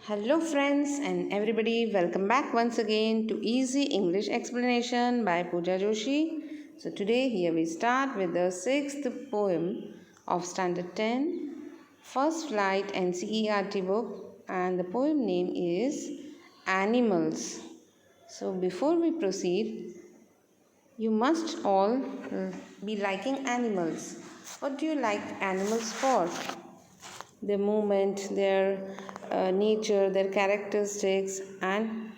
Hello, friends, and everybody. Welcome back once again to Easy English Explanation by Pooja Joshi. So, today, here we start with the sixth poem of Standard 10, First Flight NCERT book, and the poem name is Animals. So, before we proceed, you must all be liking animals. What do you like animals for? Their movement, their nature, their characteristics, and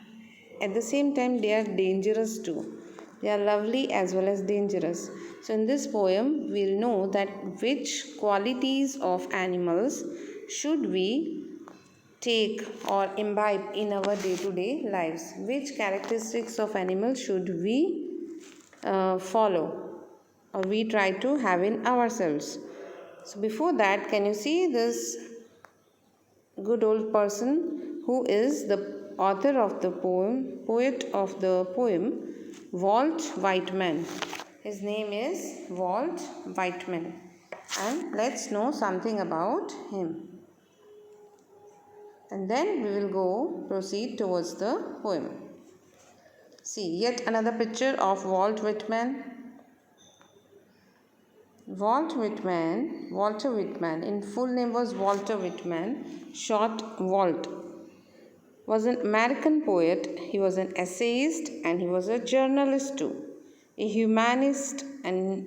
at the same time, they are dangerous too. They are lovely as well as dangerous. So, in this poem, we'll know that which qualities of animals should we take or imbibe in our day to day lives. Which characteristics of animals should we follow or we try to have in ourselves. So, before that, can you see this good old person who is the author of the poem, poet of the poem, Walt Whitman. His name is Walt Whitman, and let's know something about him. And then we will proceed towards the poem. See, yet another picture of Walt Whitman. Walter Whitman, in full name was Walter Whitman, short Walt, was an American poet. He was an essayist and he was a journalist too, a humanist, and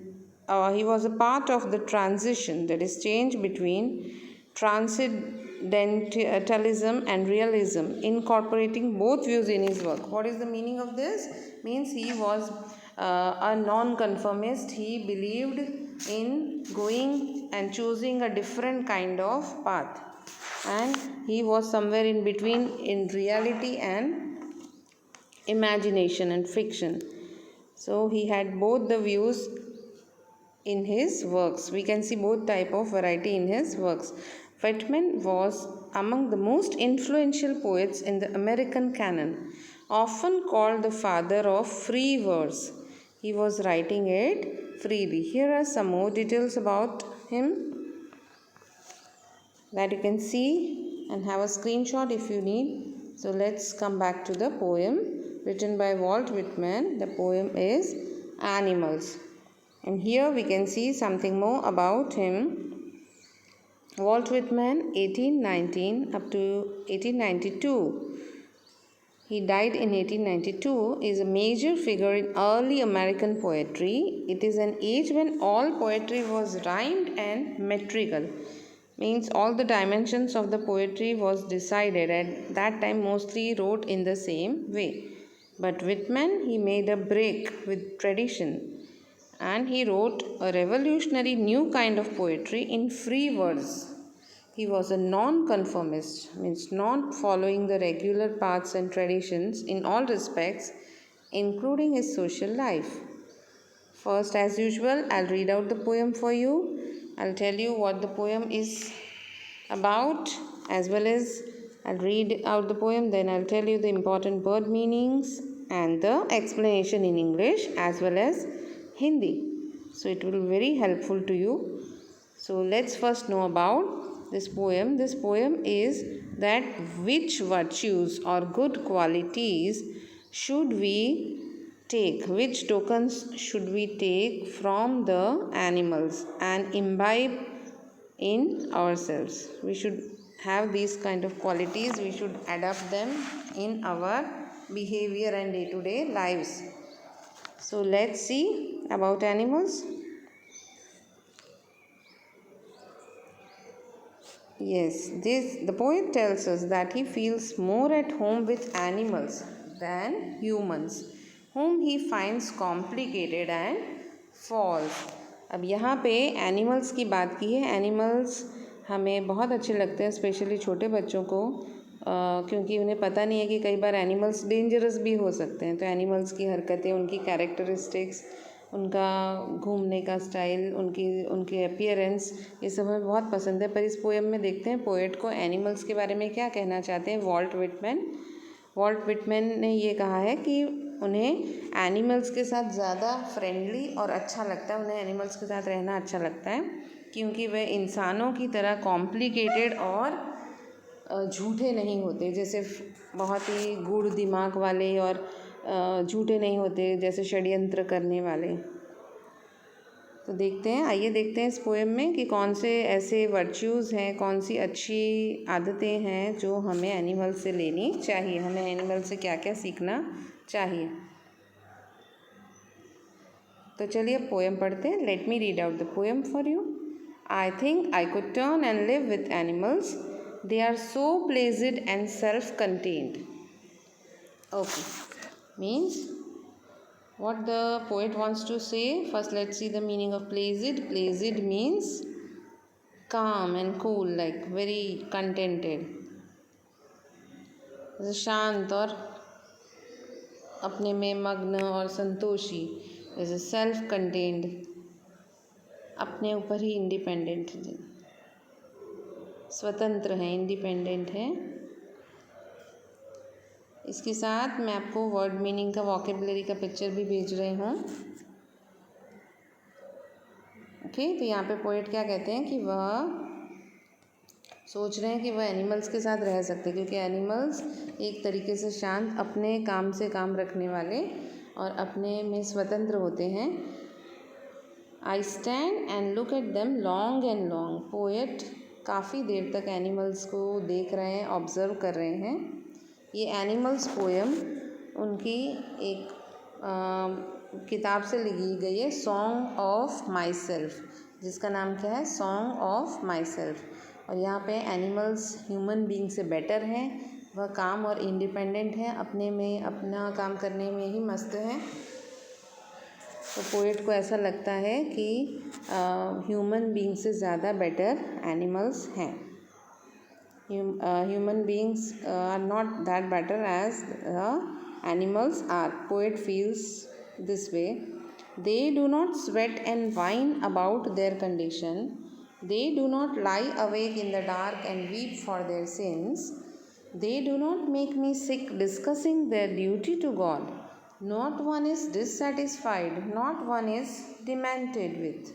he was a part of the transition, that is, change between transcendentalism and realism, incorporating both views in his work. What is the meaning of this? Means he was a non-conformist. He believed in going and choosing a different kind of path, and he was somewhere in between in reality and imagination and fiction. So he had both the views in his works. We can see both type of variety in his works. Whitman was among the most influential poets in the American canon, often called the father of free verse. He was writing it freely. Here are some more details about him that you can see and have a screenshot if you need. So let's come back to the poem written by Walt Whitman. The poem is Animals. And here we can see something more about him. Walt Whitman, 1819 up to 1892. He died in 1892, is a major figure in early American poetry. It is an age when all poetry was rhymed and metrical. Means all the dimensions of the poetry was decided at that time, mostly wrote in the same way. But Whitman, he made a break with tradition, and he wrote a revolutionary new kind of poetry in free verse. He was a non-conformist, means not following the regular paths and traditions in all respects, including his social life. First, as usual, I'll read out the poem for you. I'll tell you what the poem is about, as well as I'll read out the poem, then I'll tell you the important word meanings and the explanation in English as well as Hindi. So it will be very helpful to you. So let's first know about this poem. This poem is that which virtues or good qualities should we take, which tokens should we take from the animals and imbibe in ourselves. We should have these kind of qualities. We should adapt them in our behavior and day-to-day lives. So let's see about animals. Yes, the poet tells us that he feels more at home with animals than humans, whom he finds complicated and false. अब यहाँ पे animals की बात की है. Animals हमें बहुत अच्छे लगते हैं, स्पेशली छोटे बच्चों को, क्योंकि उन्हें पता नहीं है कि कई बार एनिमल्स डेंजरस भी हो सकते हैं. तो एनिमल्स की हरकतें, उनकी कैरेक्टरिस्टिक्स, उनका घूमने का स्टाइल, उनके अपीयरेंस, ये सब हमें बहुत पसंद है. पर इस पोएम में देखते हैं पोएट को एनिमल्स के बारे में क्या कहना चाहते हैं. वॉल्ट विटमैन ने ये कहा है कि उन्हें एनिमल्स के साथ ज़्यादा फ्रेंडली और अच्छा लगता है, उन्हें एनिमल्स के साथ रहना अच्छा लगता है, क्योंकि वे इंसानों की तरह कॉम्प्लिकेटेड और झूठे नहीं होते, जैसे बहुत ही गूढ़ दिमाग वाले, और झूठे नहीं होते जैसे षड्यंत्र करने वाले। तो देखते हैं, आइए देखते हैं इस पोएम में कि कौन से ऐसे वर्च्यूज़ हैं, कौन सी अच्छी आदतें हैं जो हमें एनिमल से लेनी चाहिए, हमें एनिमल से क्या क्या सीखना चाहिए। तो चलिए अब पोएम पढ़ते हैं। Let me read out the poem for you. I think I could turn and live with animals, they are so pleased and self-contained. Okay, means what the poet wants to say. First let's see the meaning of pleased. Pleased means calm and cool, like very contented, शांत और अपने में मग्न और संतोषी, जैसे self contained, अपने ऊपर ही independent, स्वतंत्र हैं, इंडिपेंडेंट हैं। इसके साथ मैं आपको वर्ड मीनिंग का, वोकेबुलरी का पिक्चर भी भेज रही हूँ। ओके, तो यहाँ पे पोएट क्या कहते हैं कि वह सोच रहे हैं कि वह एनिमल्स के साथ रह सकते, क्योंकि एनिमल्स एक तरीके से शांत, अपने काम से काम रखने वाले और अपने में स्वतंत्र होते हैं। I stand and look at them long and long. Poet काफ़ी देर तक एनिमल्स को देख रहे हैं, ऑब्ज़र्व कर रहे हैं। ये एनिमल्स पोएम उनकी एक किताब से लिखी गई है, सॉन्ग ऑफ माई सेल्फ, जिसका नाम क्या है, सॉन्ग ऑफ माई सेल्फ। और यहाँ पे एनिमल्स ह्यूमन बीइंग से बेटर हैं, वह काम और इंडिपेंडेंट हैं, अपने में अपना काम करने में ही मस्त हैं। तो पोएट को ऐसा लगता है कि ह्यूमन बीइंग से ज़्यादा बेटर एनिमल्स हैं। Human beings are not that better as animals are. Poet feels this way. They do not sweat and whine about their condition. They do not lie awake in the dark and weep for their sins. They do not make me sick discussing their duty to God. Not one is dissatisfied, not one is demented with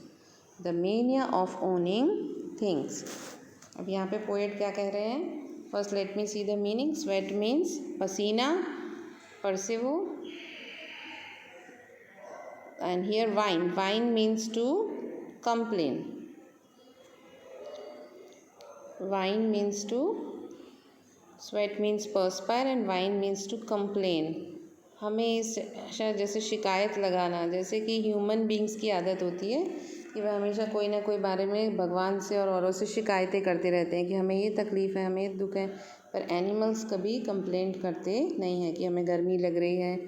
the mania of owning things. अब यहाँ पे poet क्या कह रहे हैं, first let me see the meaning. Sweat means पसीना, परसिवो, and here whine, whine means to complain, whine means to, sweat means perspire and whine means to complain. हमें शायद जैसे शिकायत लगाना, जैसे कि ह्यूमन बींग्स की आदत होती है कि वह हमेशा कोई ना कोई बारे में भगवान से और औरों से शिकायतें करते रहते हैं कि हमें ये तकलीफ़ है, हमें दुख है। पर एनिमल्स कभी कंप्लेंट करते नहीं हैं कि हमें गर्मी लग रही है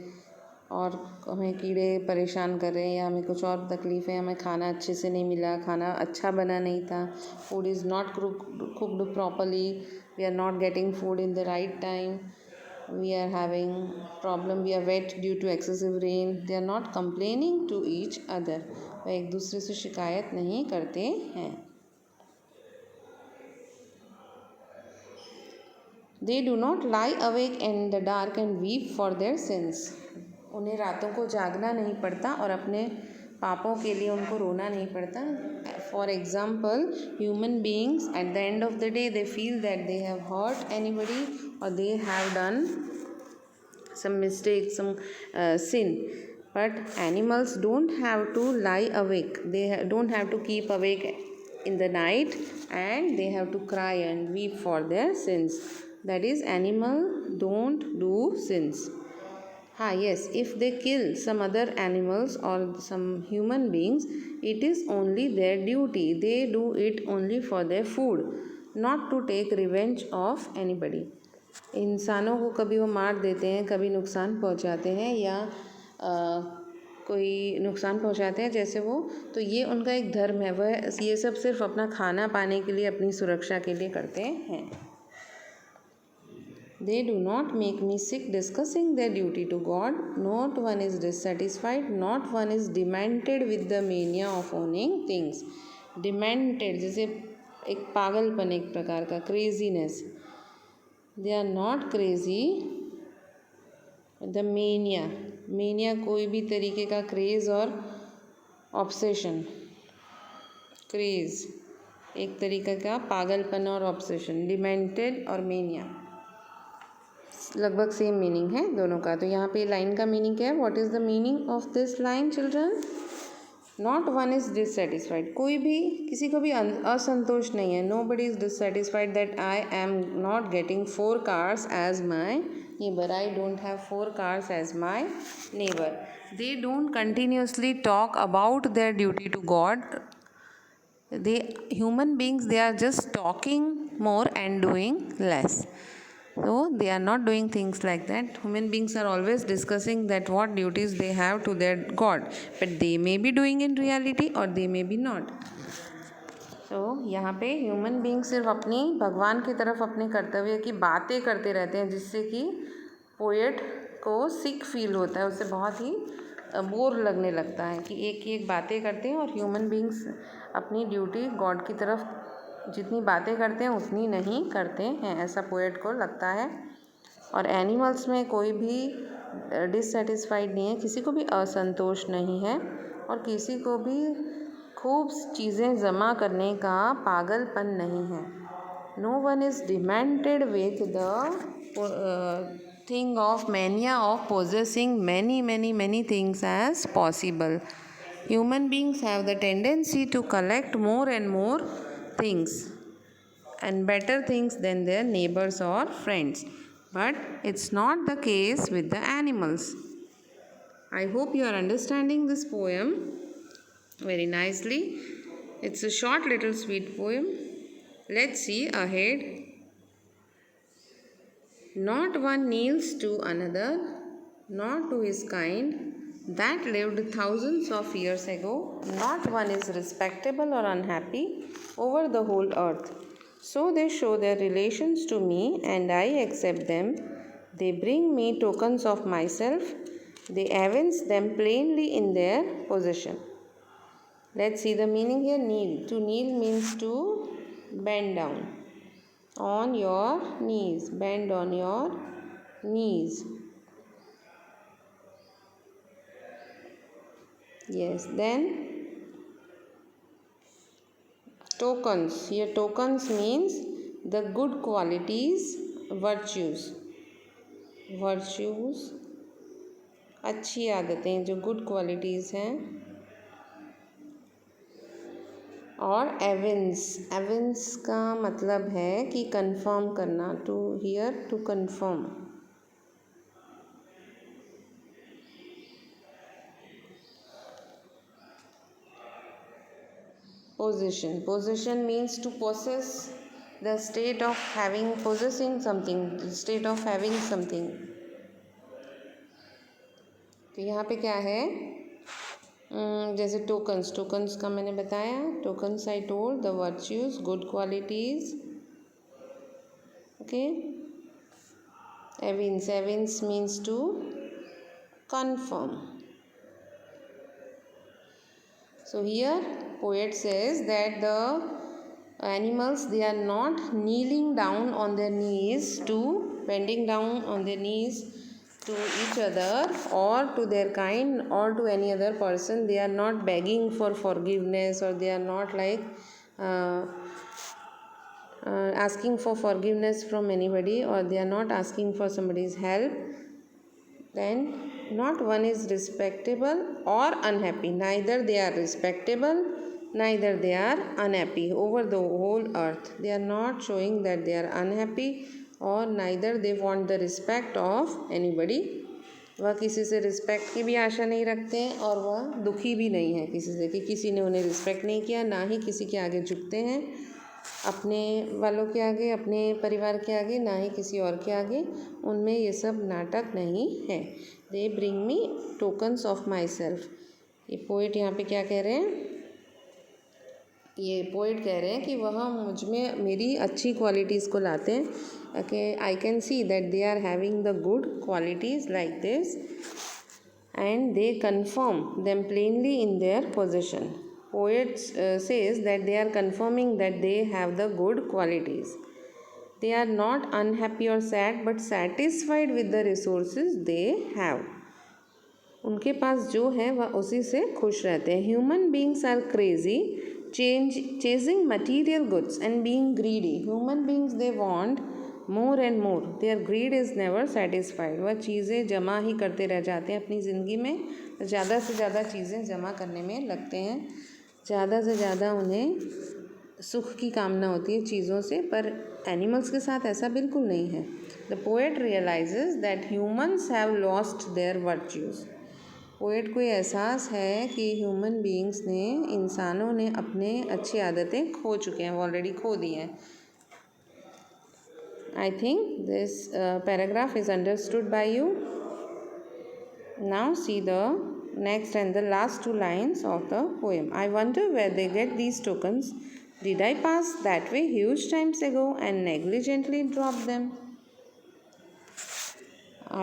और हमें कीड़े परेशान कर रहे हैं, या हमें कुछ और तकलीफ़ है, हमें खाना अच्छे से नहीं मिला, खाना अच्छा बना नहीं था, food is not cooked properly, we are not getting food in the right time, we are having problem, we are wet due to excessive rain. They are not complaining to each other. वह एक दूसरे से शिकायत नहीं करते हैं। They do not lie awake in the dark and weep for their sins. उन्हें रातों को जागना नहीं पड़ता और अपने पापों के लिए उनको रोना नहीं पड़ता। For example, human beings at the end of the day they feel that they have hurt anybody or they have done some mistake, some sin. But animals don't have to lie awake. They don't have to keep awake in the night and they have to cry and weep for their sins. That is, animal don't do sins. Yes, if they kill some other animals or some human beings, it is only their duty. They do it only for their food, not to take revenge of anybody. इंसानों को कभी वो मार देते हैं, कभी नुकसान पहुंचाते हैं, या कोई नुकसान पहुंचाते हैं जैसे वो, तो ये उनका एक धर्म है। वह ये सब सिर्फ अपना खाना पाने के लिए, अपनी सुरक्षा के लिए करते हैं। They do not make me sick discussing their duty to God. Not one is dissatisfied, not one is demented with the mania of owning things. Demented जैसे एक पागलपन, एक प्रकार का craziness. They are not crazy. The mania, mania कोई भी तरीके का craze और obsession, craze. एक तरीका का पागलपन और ऑब्सेशन, डिमेंटेड और मेनिया, लगभग सेम मीनिंग है दोनों का। तो यहाँ पे लाइन का मीनिंग क्या है? What is the meaning of this line children? Not one is dissatisfied, कोई भी किसी को भी असंतोष नहीं है। Nobody is dissatisfied that I am not getting 4 cars as my neighbour, I don't have 4 cars as my neighbour. They don't continuously talk about their duty to God. They human beings, they are just talking more and doing less. So they are not doing things like that. Human beings are always discussing that what duties they have to their God, but they may be doing in reality or they may be not. तो यहाँ पे human being सिर्फ अपनी भगवान की तरफ अपने कर्तव्य की बातें करते रहते हैं, जिससे कि पोएट को सिक फील होता है, उससे बहुत ही बोर लगने लगता है कि एक बातें करते हैं और ह्यूमन बींग्स अपनी ड्यूटी गॉड की तरफ जितनी बातें करते हैं उतनी नहीं करते हैं, ऐसा पोएट को लगता है। और एनिमल्स में कोई भी डिससेटिस्फाइड नहीं है, किसी को भी असंतोष नहीं है और किसी को भी खूब चीज़ें जमा करने का पागलपन नहीं है। No one is demented with the thing of mania of possessing many things as possible. Human beings have the tendency to collect more and more things and better things than their neighbors or friends, but it's not the case with the animals. I hope you are understanding this poem very nicely. It's a short little sweet poem. Let's see ahead. Not one kneels to another, nor to his kind, that lived thousands of years ago. Not one is respectable or unhappy over the whole earth. So they show their relations to me, and I accept them. They bring me tokens of myself. They evince them plainly in their possession. Let's see the meaning here. Kneel. To kneel means to bend down. On your knees. Bend on your knees. Yes. Then tokens. Here tokens means the good qualities, virtues. Virtues, अच्छी आदतें, जो good qualities हैं। और evince का मतलब है कि confirm करना, to hear to confirm. Position means to possess, the state of having, possessing something, state of having something. तो यहाँ पे क्या है, जैसे टोकन्स का मैंने बताया, tokens I told, the virtues, good qualities. Okay, evince means to confirm. So here poet says that the animals, they are not kneeling down on their knees to bending down on their knees to each other or to their kind or to any other person. They are not begging for forgiveness, or they are not like asking for forgiveness from anybody, or they are not asking for somebody's help. Then not one is respectable or unhappy. Neither they are respectable, neither they are unhappy over the whole earth. They are not showing that they are unhappy, or neither they want the respect of anybody. वह किसी से respect की भी आशा नहीं रखते हैं, और वह दुखी भी नहीं है किसी से कि किसी ने उन्हें रिस्पेक्ट नहीं किया, ना ही किसी के आगे झुकते हैं, अपने वालों के आगे, अपने परिवार के आगे, ना ही किसी और के आगे। उनमें ये सब नाटक नहीं है। They bring me tokens of my self. ये पोइट यहाँ पे क्या कह रहे हैं, ये पोइट कह रहे हैं कि वह मुझ में मेरी अच्छी क्वालिटीज़ को लाते हैं। Okay, I can see that they are having the good qualities like this, and they confirm them plainly in their position. Poet says that they are confirming that they have the good qualities. They are not unhappy or sad, but satisfied with the resources they have. उनके पास जो है वह उसी से खुश रहते हैं। Human beings are crazy chasing material goods and being greedy. Human beings, they want more and more. Their greed is never satisfied. वह चीज़ें जमा ही करते रह जाते हैं अपनी ज़िंदगी में, ज़्यादा से ज़्यादा चीज़ें जमा करने में लगते हैं, ज़्यादा से ज़्यादा उन्हें सुख की कामना होती है चीज़ों से, पर एनिमल्स के साथ ऐसा बिल्कुल नहीं है. The poet realises that humans have lost their virtues. Poet को ये एहसास है कि ह्यूमन बीइंग्स ने, इंसानों ने अपने अच्छी आदतें खो चुके हैं, ऑलरेडी खो दी हैं. I think this paragraph is understood by you. Now see the next and the last two lines of the poem. I wonder where they get these tokens. Did I pass that way huge times ago and negligently drop them?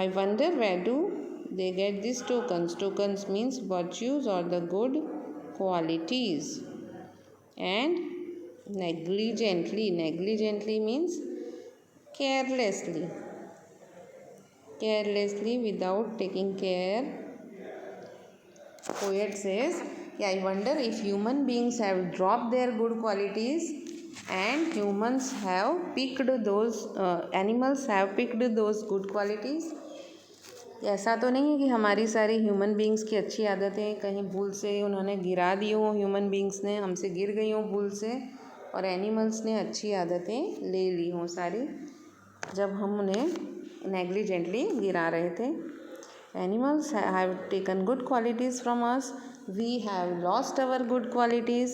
I wonder where do they get these tokens. Tokens means virtues or the good qualities. And negligently. Negligently means carelessly. Carelessly, without taking care. Poet says, I wonder if human beings have dropped their good qualities and humans have picked those, animals have picked those good qualities. ऐसा तो नहीं है कि हमारी सारी human beings की अच्छी आदतें कहीं भूल से उन्होंने गिरा दी हों, ह्यूमन बींग्स ने हमसे गिर गई हों भूल से, और एनिमल्स ने अच्छी आदतें ले ली हों सारी, जब हम उन्हें नेग्लिजेंटली गिरा रहे थे. Animals have taken good qualities from us. We have lost our good qualities.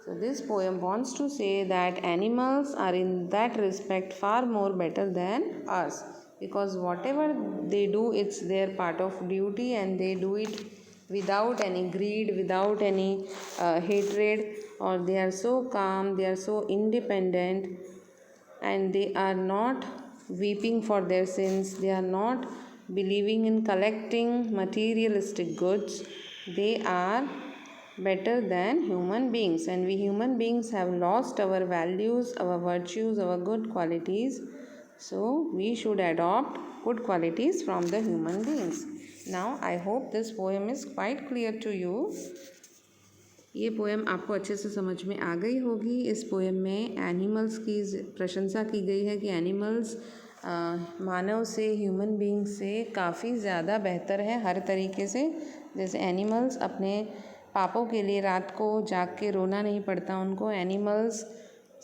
So this poem wants to say that animals are in that respect far more better than us, because whatever they do, it's their part of duty, and they do it without any greed, without any hatred, or they are so calm, they are so independent, and they are not weeping for their sins. They are not believing in collecting materialistic goods. They are better than human beings, and we human beings have lost our values, our virtues, our good qualities. So we should adopt good qualities from the human beings. Now I hope this poem is quite clear to you. ये poem आपको अच्छे से समझ में आ गई होगी. इस poem में एनिमल्स की प्रशंसा की गई है कि एनिमल्स मानव से, ह्यूमन बीइंग से काफ़ी ज़्यादा बेहतर है हर तरीके से. जैसे एनिमल्स अपने पापों के लिए रात को जाग के रोना नहीं पड़ता उनको. एनिमल्स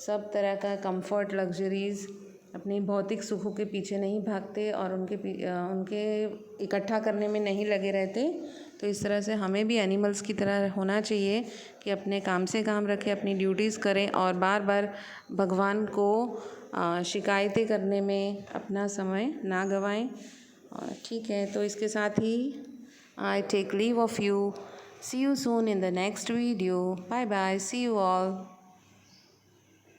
सब तरह का कंफर्ट, लग्जरीज़, अपनी भौतिक सुखों के पीछे नहीं भागते और उनके इकट्ठा करने में नहीं लगे रहते. तो इस तरह से हमें भी एनिमल्स की तरह होना चाहिए कि अपने काम से काम रखें, अपनी ड्यूटीज़ करें और बार बार भगवान को शिकायतें करने में अपना समय ना गवाएं. और ठीक है, तो इसके साथ ही I take leave of you. See you soon in the next video. Bye bye. See you all.